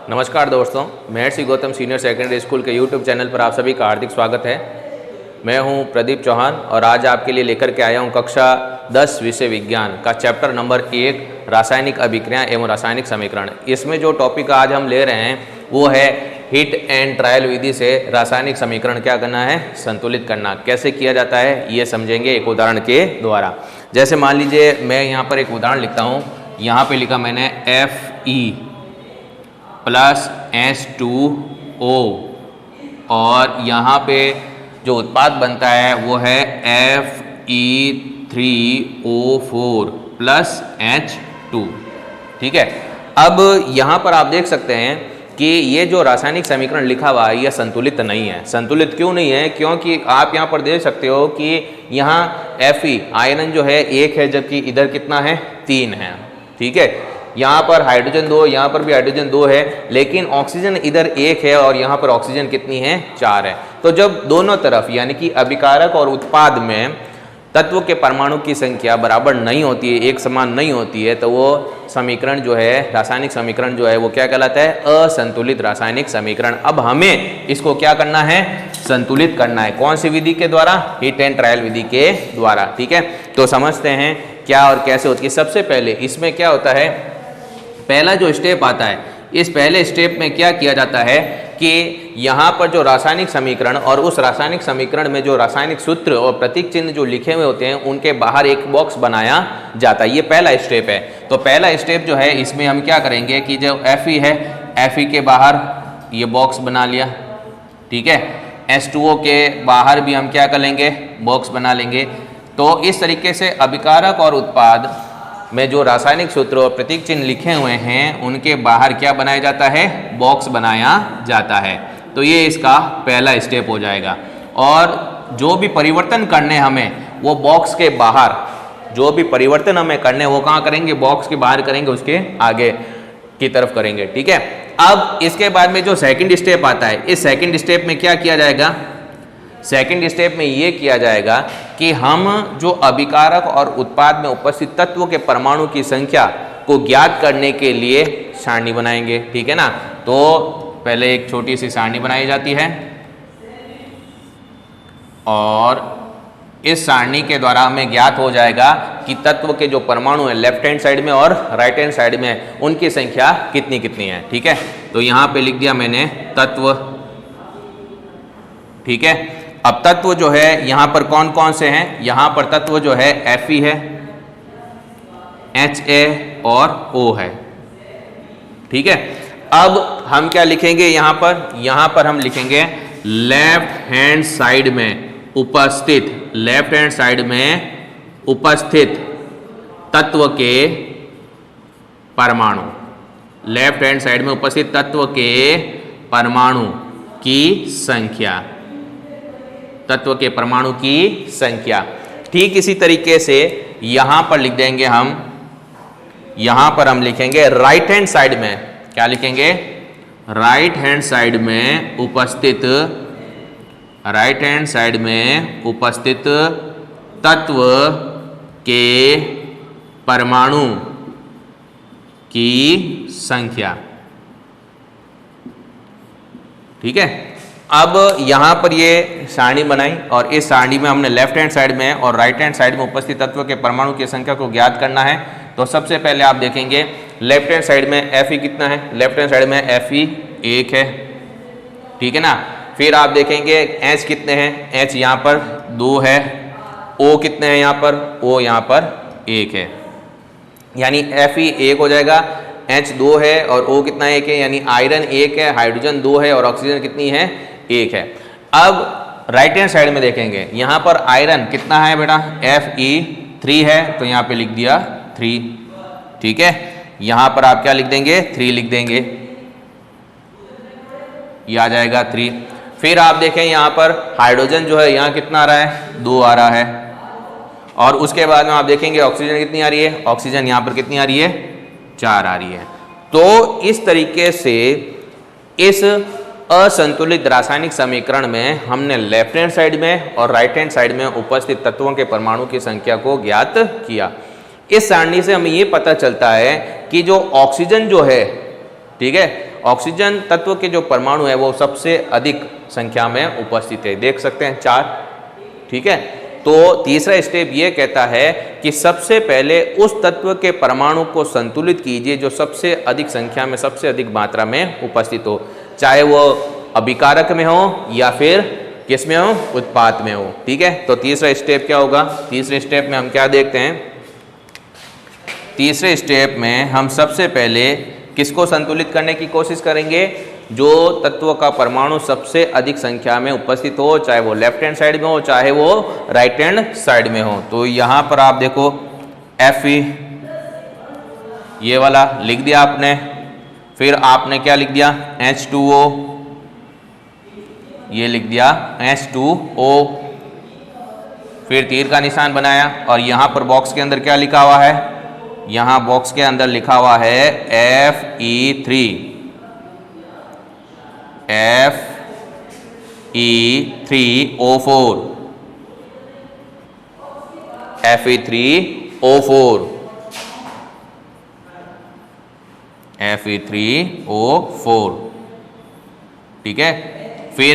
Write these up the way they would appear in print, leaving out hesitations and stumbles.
नमस्कार दोस्तों, महर्षि Gautam senior secondary school के यूट्यूब चैनल पर आप सभी का हार्दिक स्वागत है। मैं हूं प्रदीप चौहान और आज आपके लिए लेकर के आया हूं कक्षा 10 विषय विज्ञान का चैप्टर नंबर 1 रासायनिक अभिक्रिया एवं रासायनिक समीकरण। इसमें जो टॉपिक आज हम ले रहे हैं वो है हिट एंड ट्रायल विधि से रासायनिक समीकरण क्या करना है, संतुलित करना। कैसे किया जाता है ये समझेंगे एक उदाहरण के द्वारा। जैसे मान लीजिए मैं यहाँ पर एक उदाहरण लिखता हूँ। यहाँ पे लिखा मैंने Fe प्लस H2O और यहाँ पे जो उत्पाद बनता है वो है Fe3O4 प्लस H2। ठीक है, अब यहाँ पर आप देख सकते हैं कि ये जो रासायनिक समीकरण लिखा हुआ है यह संतुलित नहीं है। संतुलित क्यों नहीं है? क्योंकि आप यहाँ पर देख सकते हो कि यहाँ Fe आयरन जो है 1 है, जबकि इधर कितना है, 3 है। ठीक है, यहाँ पर हाइड्रोजन 2, यहाँ पर भी हाइड्रोजन 2 है, लेकिन ऑक्सीजन इधर 1 है और यहाँ पर ऑक्सीजन कितनी है, 4 है। तो जब दोनों तरफ यानी कि अभिकारक और उत्पाद में तत्व के परमाणु की संख्या बराबर नहीं होती है, एक समान नहीं होती है, तो वो समीकरण जो है, रासायनिक समीकरण जो है वो क्या कहलाता है, असंतुलित रासायनिक समीकरण। अब हमें इसको क्या करना है, संतुलित करना है। कौन सी विधि के द्वारा? हिट एंड ट्रायल विधि के द्वारा। ठीक है, तो समझते हैं क्या और कैसे होती है। सबसे पहले इसमें क्या होता है, पहला जो स्टेप आता है, इस पहले स्टेप में क्या किया जाता है कि यहाँ पर जो रासायनिक समीकरण और उस रासायनिक समीकरण में जो रासायनिक सूत्र और प्रतीक चिन्ह जो लिखे हुए होते हैं उनके बाहर एक बॉक्स बनाया जाता है। ये पहला स्टेप है। तो पहला स्टेप जो है इसमें हम क्या करेंगे कि जो Fe है, Fe के बाहर ये बॉक्स बना लिया। ठीक है, H2O के बाहर भी हम क्या कर लेंगे, बॉक्स बना लेंगे। तो इस तरीके से अभिकारक और उत्पाद में जो रासायनिक सूत्र और प्रतीक चिन्ह लिखे हुए हैं उनके बाहर क्या बनाया जाता है, बॉक्स बनाया जाता है। तो ये इसका पहला स्टेप हो जाएगा। और जो भी परिवर्तन करने हमें वो बॉक्स के बाहर, जो भी परिवर्तन हमें करने वो कहाँ करेंगे, बॉक्स के बाहर करेंगे, उसके आगे की तरफ करेंगे। ठीक है, अब इसके बाद में जो सेकंड स्टेप आता है, इस सेकंड स्टेप में क्या किया जाएगा, सेकेंड स्टेप में ये किया जाएगा कि हम जो अभिकारक और उत्पाद में उपस्थित तत्वों के परमाणु की संख्या को ज्ञात करने के लिए सारणी बनाएंगे। ठीक है ना, तो पहले एक छोटी सी सारणी बनाई जाती है और इस सारणी के द्वारा हमें ज्ञात हो जाएगा कि तत्व के जो परमाणु है लेफ्ट हैंड साइड में और राइट हैंड साइड में उनकी संख्या कितनी कितनी है। ठीक है, तो यहाँ पे लिख दिया मैंने तत्व। ठीक है, अब तत्व जो है यहाँ पर कौन कौन से हैं, यहाँ पर तत्व जो है Fe है, Ha और O है। ठीक है, अब हम क्या लिखेंगे यहाँ पर हम लिखेंगे लेफ्ट हैंड साइड में उपस्थित, लेफ्ट हैंड साइड में उपस्थित तत्व के परमाणु, लेफ्ट हैंड साइड में उपस्थित तत्व के परमाणु की संख्या, तत्व के परमाणु की संख्या। ठीक इसी तरीके से यहां पर लिख देंगे हम, यहां पर हम लिखेंगे राइट हैंड साइड में, क्या लिखेंगे, राइट हैंड साइड में उपस्थित, राइट हैंड साइड में उपस्थित तत्व के परमाणु की संख्या। ठीक है, अब यहाँ पर ये सारणी बनाई और इस सारणी में हमने लेफ्ट हैंड साइड में और राइट हैंड साइड में उपस्थित तत्व के परमाणु की संख्या को ज्ञात करना है। तो सबसे पहले आप देखेंगे लेफ्ट हैंड साइड में Fe कितना है, लेफ्ट हैंड साइड में Fe 1 है। ठीक है ना, फिर आप देखेंगे H कितने हैं, H यहाँ पर 2 है, O कितने हैं यहाँ पर, O यहाँ पर 1 है, यानी Fe 1 हो जाएगा, H 2 है और O कितना 1 है, यानी आयरन 1 है, हाइड्रोजन 2 है और ऑक्सीजन कितनी है, 1 है। अब राइट हैंड साइड में देखेंगे, यहाँ पर आयरन कितना है बेटा, Fe3 है, तो यहाँ पे लिख दिया 3। ठीक है, यहाँ पर आप क्या लिख देंगे, 3 लिख देंगे, ये आ जाएगा 3। फिर आप देखें यहाँ पर हाइड्रोजन जो है यहाँ कितना आ रहा है, 2 आ रहा है। और उसके बाद में आप देखेंगे ऑक्सीजन कितनी आ रही है, ऑक्सीजन यहाँ पर कितनी आ रही है, 4 आ रही है। तो इस तरीके से इस असंतुलित रासायनिक समीकरण में हमने लेफ्ट हैंड साइड में और राइट हैंड साइड में उपस्थित तत्वों के परमाणु की संख्या को ज्ञात किया। इस सारणी से हमें ये पता चलता है कि जो ऑक्सीजन जो है, ठीक है, ऑक्सीजन तत्व के जो परमाणु है वो सबसे अधिक संख्या में उपस्थित है, देख सकते हैं 4। ठीक है, तो तीसरा स्टेप ये कहता है कि सबसे पहले उस तत्व के परमाणु को संतुलित कीजिए जो सबसे अधिक संख्या में, सबसे अधिक मात्रा में उपस्थित हो, चाहे वो अभिकारक में हो या फिर किस में हो, उत्पाद में हो। ठीक है, तो तीसरा स्टेप क्या होगा? तीसरे स्टेप में हम क्या देखते हैं? तीसरे स्टेप में हम सबसे पहले किसको संतुलित करने की कोशिश करेंगे? जो तत्व का परमाणु सबसे अधिक संख्या में उपस्थित हो, चाहे वो लेफ्ट हैंड साइड में हो चाहे वो राइट हैंड साइड में हो। तो यहां पर आप देखो Fe ये वाला लिख दिया आपने, फिर आपने क्या लिख दिया? H2O, ये लिख दिया H2O, फिर तीर का निशान बनाया और यहां पर बॉक्स के अंदर क्या लिखा हुआ है? यहां बॉक्स के अंदर लिखा हुआ है Fe3, Fe3O4, Fe3O4, Fe3O4। ठीक है, फिर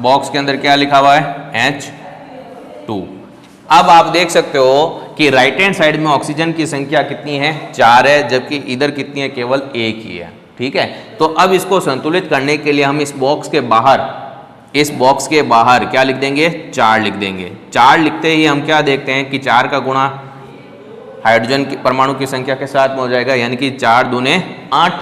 बॉक्स के अंदर क्या लिखा हुआ है? H2। अब आप देख सकते हो कि राइट हैंड साइड में ऑक्सीजन की संख्या कितनी है? 4 है, जबकि इधर कितनी है? केवल 1 ही है। ठीक है, तो अब इसको संतुलित करने के लिए हम इस बॉक्स के बाहर क्या लिख देंगे? 4 लिख देंगे। 4 लिखते ही हम क्या देखते हैं कि 4 का गुणा हाइड्रोजन की परमाणु की संख्या के साथ में हो जाएगा, यानी कि 4 दूने 8,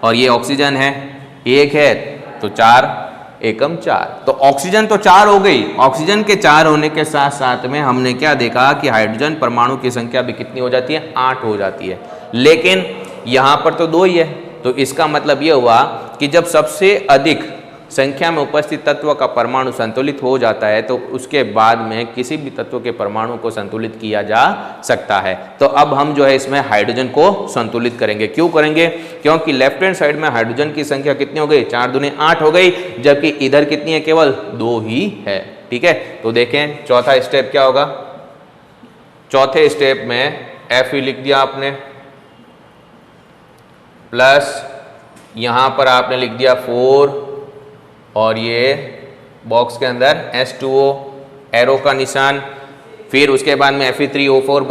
और ये ऑक्सीजन है 1 है, तो 4 एकम 4। तो ऑक्सीजन तो 4 हो गई। ऑक्सीजन के 4 होने के साथ साथ में हमने क्या देखा कि हाइड्रोजन परमाणु की संख्या भी कितनी हो जाती है? 8 हो जाती है। लेकिन यहां पर तो 2 ही है, तो इसका मतलब यह हुआ कि जब सबसे अधिक संख्या में उपस्थित तत्व का परमाणु संतुलित हो जाता है तो उसके बाद में किसी भी तत्व के परमाणु को संतुलित किया जा सकता है। तो अब हम जो है इसमें हाइड्रोजन को संतुलित करेंगे। क्यों करेंगे? क्योंकि लेफ्ट हैंड साइड में हाइड्रोजन की संख्या कितनी हो गई? 4 दूनी 8 हो गई, जबकि इधर कितनी है? केवल 2 ही है। ठीक है, तो देखें चौथा स्टेप क्या होगा? चौथे स्टेप में Fe लिख दिया आपने, प्लस यहां पर आपने लिख दिया 4, और ये बॉक्स के अंदर H2O, एरो का निशान, फिर उसके बाद में Fe3O4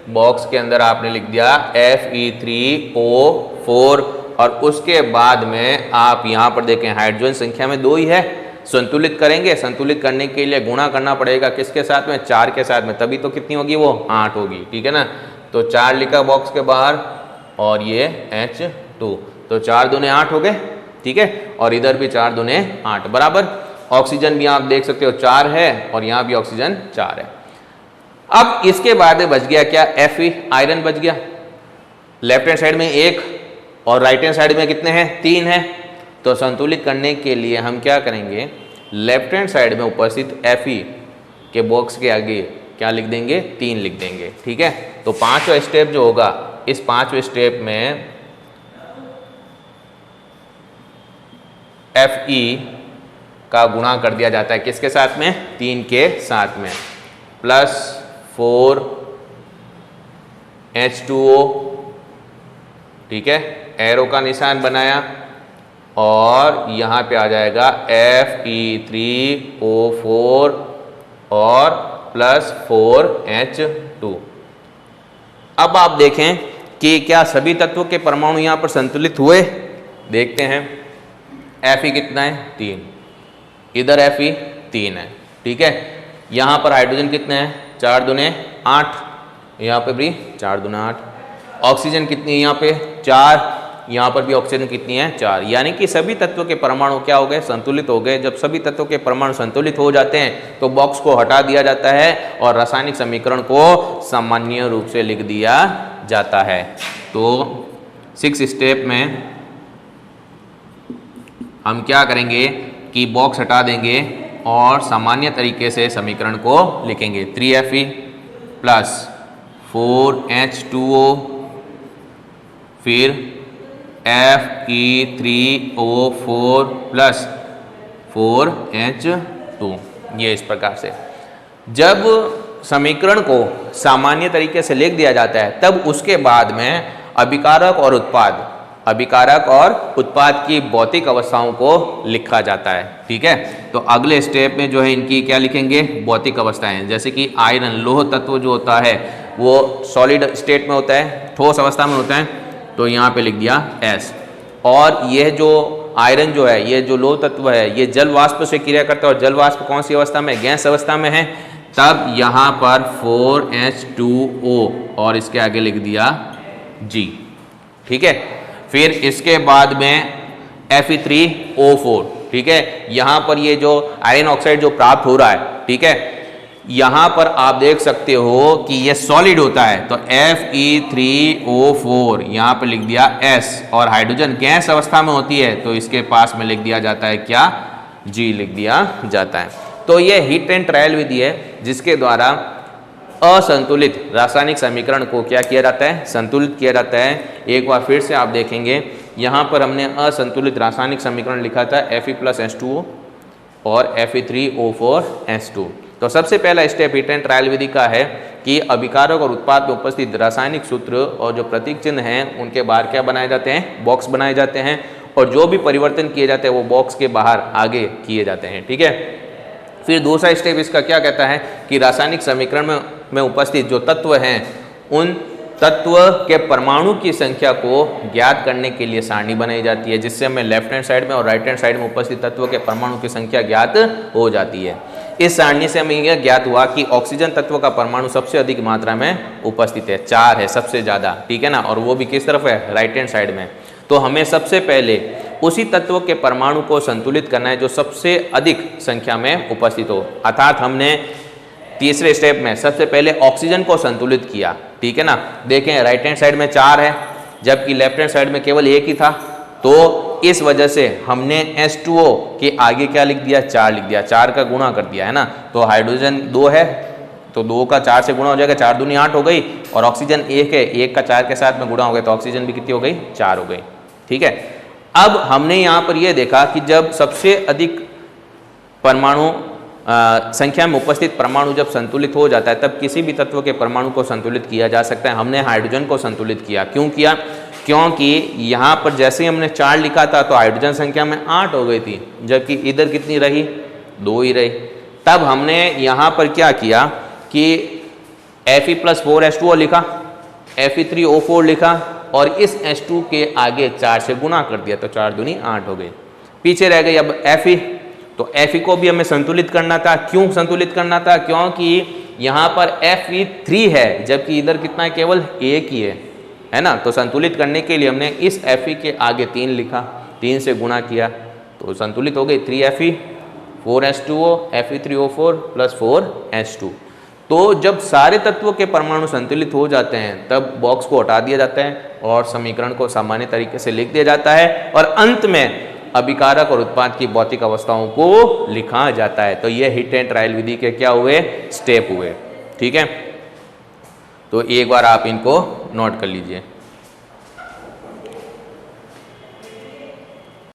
बॉक्स के अंदर आपने लिख दिया Fe3O4, और उसके बाद में आप यहां पर देखें हाइड्रोजन संख्या में 2 ही है। संतुलित करेंगे, संतुलित करने के लिए गुणा करना पड़ेगा किसके साथ में? 4 के साथ में, तभी तो कितनी होगी? वो 8 होगी। ठीक है ना, तो 4 लिखा बॉक्स के बाहर और ये H2, तो 4 दूने 8 हो गए। ठीक है, और इधर भी 4 दूने 8 बराबर। ऑक्सीजन भी आप देख सकते हो 4 है और यहां भी ऑक्सीजन 4 है। अब इसके बाद बच गया क्या? Fe, आयरन बच गया। लेफ्ट हैंड साइड में 1 और राइट हैंड साइड में कितने हैं? 3 है। तो संतुलित करने के लिए हम क्या करेंगे? लेफ्ट हैंड साइड में उपस्थित Fe के बॉक्स के आगे क्या लिख देंगे? 3 लिख देंगे। ठीक है, तो 5वां स्टेप जो होगा, इस 5वें स्टेप में Fe का गुणा कर दिया जाता है किसके साथ में? 3 के साथ में, प्लस 4 H2O। ठीक है, एरो का निशान बनाया और यहां पे आ जाएगा Fe3O4 और प्लस 4H2। अब आप देखें कि क्या सभी तत्वों के परमाणु यहां पर संतुलित हुए? देखते हैं। Fe कितना है? 3, इधर Fe 3 है। ठीक है, यहां पर हाइड्रोजन कितने हैं? 4 दूने 8, यहां पे भी 4 दूने 8। ऑक्सीजन कितनी है? यहां पे 4, यहां पर भी ऑक्सीजन कितनी है? 4। यानी कि सभी तत्वों के परमाणु क्या हो गए? संतुलित हो गए। जब सभी तत्वों के परमाणु संतुलित हो जाते हैं तो बॉक्स को हटा दिया जाता है और रासायनिक समीकरण को सामान्य रूप से लिख दिया जाता है। तो 6 स्टेप में हम क्या करेंगे कि बॉक्स हटा देंगे और सामान्य तरीके से समीकरण को लिखेंगे। 3Fe प्लस 4H2O, फिर Fe3O4 प्लस 4H2। ये इस प्रकार से जब समीकरण को सामान्य तरीके से लिख दिया जाता है तब उसके बाद में अभिकारक और उत्पाद, अभिकारक और उत्पाद की भौतिक अवस्थाओं को लिखा जाता है। ठीक है, तो अगले स्टेप में जो है इनकी क्या लिखेंगे, भौतिक अवस्थाएं। जैसे कि आयरन लोह तत्व जो होता है वो सॉलिड स्टेट में होता है, ठोस अवस्था में होता है, तो यहाँ पे लिख दिया S। और यह जो आयरन जो है, ये जो लोह तत्व है, ये जल वाष्प से क्रिया करता है, और जल वाष्प कौन सी अवस्था में, गैस अवस्था में है, तब यहाँ पर 4H2O और इसके आगे लिख दिया G। ठीक है, फिर इसके बाद में Fe3O4। ठीक है, यहाँ पर ये जो आयरन ऑक्साइड जो प्राप्त हो रहा है, ठीक है, यहाँ पर आप देख सकते हो कि ये सॉलिड होता है, तो Fe3O4 यहाँ पर लिख दिया S, और हाइड्रोजन गैस अवस्था में होती है तो इसके पास में लिख दिया जाता है क्या, G लिख दिया जाता है। तो ये हीट एंड ट्रायल विधि है जिसके द्वारा असंतुलित रासायनिक समीकरण को क्या किया जाता है, संतुलित किया जाता है। एक बार फिर से आप देखेंगे, यहाँ पर हमने असंतुलित रासायनिक समीकरण लिखा था Fe+H2O और Fe3O4H2। तो सबसे पहला स्टेप हीट एंड ट्रायल विधि का है कि अभिकारक और उत्पाद में उपस्थित रासायनिक सूत्र और जो प्रतीक चिन्ह हैं उनके बाहर क्या बनाए जाते हैं, बॉक्स बनाए जाते हैं, और जो भी परिवर्तन किए जाते हैं वो बॉक्स के बाहर आगे किए जाते हैं। ठीक है, फिर दूसरा स्टेप इसका क्या कहता है कि रासायनिक समीकरण में उपस्थित जो तत्व हैं उन तत्व के परमाणु की संख्या को ज्ञात करने के लिए सारणी बनाई जाती है, जिससे हमें लेफ्ट हैंड साइड में और राइट हैंड साइड में उपस्थित तत्व के परमाणु की संख्या ज्ञात हो जाती है। इस सारणी से हमें यह ज्ञात हुआ कि ऑक्सीजन तत्व का परमाणु सबसे अधिक मात्रा में उपस्थित है, 4 है सबसे ज्यादा। ठीक है ना, और वो भी किस तरफ है, राइट हैंड साइड में। तो हमें सबसे पहले उसी तत्व के परमाणु को संतुलित करना है जो सबसे अधिक संख्या में उपस्थित हो, अर्थात हमने तीसरे स्टेप में सबसे पहले ऑक्सीजन को संतुलित किया। ठीक है ना, देखें राइट हैंड साइड में 4 है जबकि लेफ्ट हैंड साइड में केवल 1 ही था, तो इस वजह से हमने H2O के आगे क्या लिख दिया, 4 लिख दिया, 4 का गुणा कर दिया है ना। तो हाइड्रोजन 2 है तो 2 का 4 से गुणा हो जाएगा, 4 दूनी 8 हो गई, और ऑक्सीजन 1 है, 1 का 4 के साथ में गुणा हो गया तो ऑक्सीजन भी कितनी हो गई, 4 हो गई। ठीक है, अब हमने यहाँ पर यह देखा कि जब सबसे अधिक परमाणु संख्या में उपस्थित परमाणु जब संतुलित हो जाता है तब किसी भी तत्व के परमाणु को संतुलित किया जा सकता है। हमने हाइड्रोजन को संतुलित किया, क्यों किया, क्योंकि यहाँ पर जैसे ही हमने 4 लिखा था तो हाइड्रोजन संख्या में 8 हो गई थी, जबकि इधर कितनी रही, 2 ही रही। तब हमने यहाँ पर क्या किया कि Fe+4H2O लिखा, Fe3O4 लिखा, और इस H2 के आगे 4 से गुणा कर दिया तो 4 दूनी 8 हो गई। पीछे रह गई अब Fe, तो Fe को भी हमें संतुलित करना था। क्यों संतुलित करना था, क्योंकि यहाँ पर Fe3 है जबकि इधर कितना है, केवल 1 ही है ना। तो संतुलित करने के लिए हमने इस Fe के आगे 3 लिखा, 3 से गुणा किया तो संतुलित हो गई 3Fe, 4H2O, Fe3O4 + 4H2। तो जब सारे तत्वों के परमाणु संतुलित हो जाते हैं तब बॉक्स को हटा दिया जाता है और समीकरण को सामान्य तरीके से लिख दिया जाता है, और अंत में अभिकारक और उत्पाद की भौतिक अवस्थाओं को लिखा जाता है। तो ये हिट एंड ट्रायल विधि के क्या हुए, स्टेप हुए। ठीक है, तो एक बार आप इनको नोट कर लीजिए।